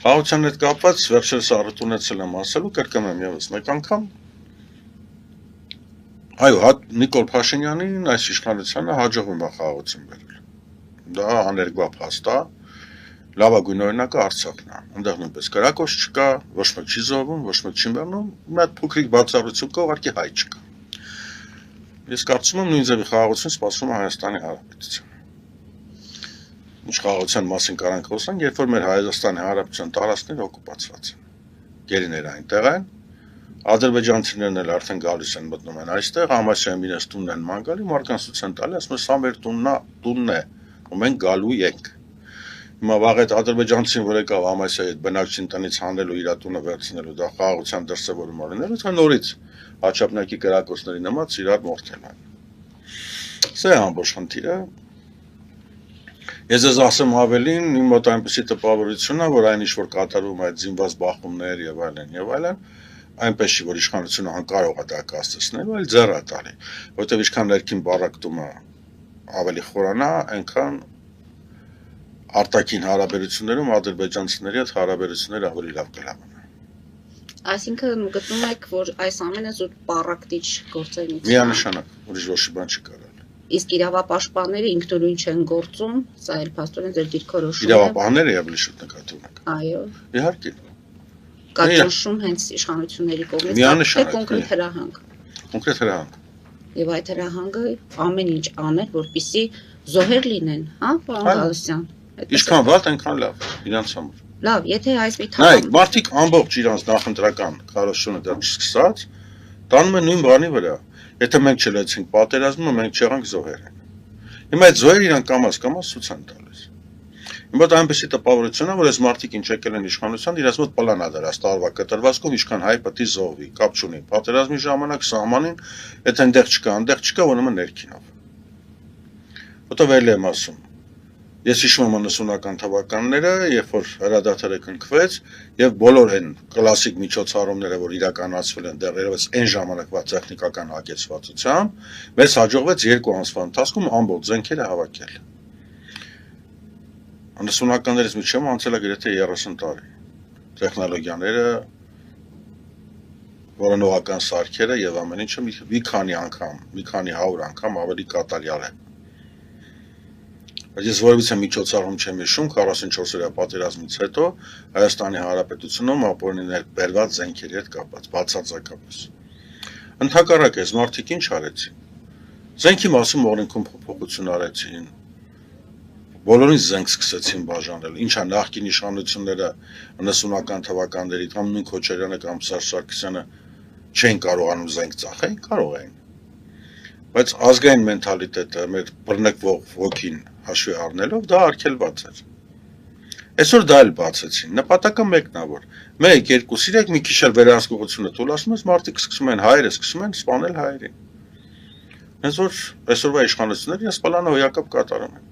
Խաղաղության հետ կապված վերջերս առիթ ունեցել եմ ասելու, կրկնում եմ եւս մեկ անգամ։ Այո, Նիկոլ Փաշինյանին այս իշխանությանը հաջողվում է խաղաղություն բերել։ Դա աներկբա փաստ է, լավագույն օրինակը Արցախն է։ Այնտեղ նույնպես կրակոց չկա, ոչ մեկ չի զոհվում, ոչ մեկ չի մեռնում, մի հատ փոքրիկ բացառություն կա, ուղղակի հայ չկա։ Ես կարծում եմ նույն ձևի խաղաղություն սպասվում է Հայաստանի Հանրապետության։ Ինչ խաղաղության մասին կարանք խոսանք, երբ որ մեր Հայաստանի Հանրապետության տարածքները օկուպացված են։ Գերիները այնտեղ են, ադրբեջանցիներն էլ արդեն գալիս են մտնում են այստեղ, Ամասիայում իրենց տունն են ման գալի, մարդկանց ցույց են տալի, ասում են սա մեր տունն է, ու մենք գալու ենք։ Հիմա վաղ այդ ադրբեջանցին, որ եկավ Ամասիայի այդ բնակչին տնից հանելու իր տունը վերցնելու, դա խաղաղության դրսևորում արնելու, թե նորից Հաչապնակի կրակոցների նման իրար մորթել են։ Սա է ամբողջ խնդիրը։ Ես ես ասեմ ավելին, իմ մոտ այնպեսի տպավորություն է, որ այն ինչ որ կատարվում է այդ զինված բախումներ եւ այլն, այնպես չի, որ իշխանությունը անկարող է դա կասեցնել, այլ ձեռ է տալի, որտեղ ինչքան ներքին բառակտումը ավելի խորանա, այնքան արտաքին հարաբերություններում ադրբեջանցիների հետ հարաբերությունները ավելի լավ կլինեն։ Այսինքն գտնում եք, որ այս ամենը զուտ պառակտիչ գործերից է։ Միանշանակ, ուրիշ ոչ մի բան չի կարելի։ Իսկ իրավապաշտպանները ինքնուրույն չեն գործում, սա էլ փաստորեն ձեր դիրքորոշումն է։ Իրավապահները ավելի շուտ նկատի ունեք։ Այո։ Իհարկե։ Կա ճնշում հենց իշխանությունների կողմից, թե կոնկրետ հրահանգ։ Կոնկրետ հրահանգ։ Եվ այդ հրահանգը ամեն ինչ անել, որպեսզի զոհեր լինեն, հա, պարոն Գալստյան։ Ինչքան վատ, այնքան լավ, իրանց համար։ Լավ, եթե այս մի Նայեք, մարդիկ ամբողջ իրանց նախընտրական քարոշությունը դա չսկսած, տանում են նույն բանի վրա։ Եթե մենք չլեցինք պատերազմը, մենք չեղանք զոհեր։ Հիմա այդ զոհերը իրանք կամաց ցույց են տալիս։ Հիմա դա այնպեսի տպավորություն է, որ այս մարդիկ ինչ եկել են իշխանության, իրաց մոտ պլան ա դրած տարվա կտրվածքով ինչքան հայ պետք է զոհվի, կապ չունի։ Պատերազմի ժամանակ սահմանին, եթե այնտեղ չկա, ոնոմը ներքինով։ Որտեղ էլ եմ ասում։ Ես հիշում եմ 90-ական թվականները, երբ որ հրադադարը կնքվեց եւ բոլոր այն կլասիկ միջոցառումները, որ իրականացվել են դեռևս այն ժամանակվա տեխնիկական հագեցվածությամբ, մեզ հաջողվեց 2 ամսվա ընթացքում ամբողջ զենքերը հավաքել։ 90-ականներից միջև անցել է գրեթե 30 տարի։ Տեխնոլոգիաները, որոնողական սարքերը եւ ամեն ինչը մի քանի անգամ, մի քանի 100 անգամ ավելի կատարյալ է։ Ես որևիցե միջոցառում չեմ հիշում 44-օրյա պատերազմից հետո Հայաստանի Հանրապետությունում ապօրիններ բերված զենքերի հետ կապված, բացարձակապես։ Ընդհակառակ էս մարդիկ ինչ արեցին։ Զենքի մասին օրենքում փոփոխություն արեցին։ Բոլորին զենք սկսեցին բաժանել։ Ինչա նախկին իշխանությունները 90-ական թվականների կամ նույն Քոչարյանը կամ Սերժ Սարգսյանը չեն կարողանում զենք ծախել, կարող էին։ Բայց ազգային մենթալիտետը, մեր բռնկվող ոգին հաշվի առնելով դա արգելված էր։ Այսօր դա էլ բացեցին։ Նպատակը մեկն է, որ 1-2 սիրեք մի քիչ էլ վերահսկողությունը թույլատում ես, մարդիկ սկսում են հայերը սկսում են սպանել հայերին։ Հենց որ այսօրվա իշխանությունները այս պլանը հոյակապ կատարում են։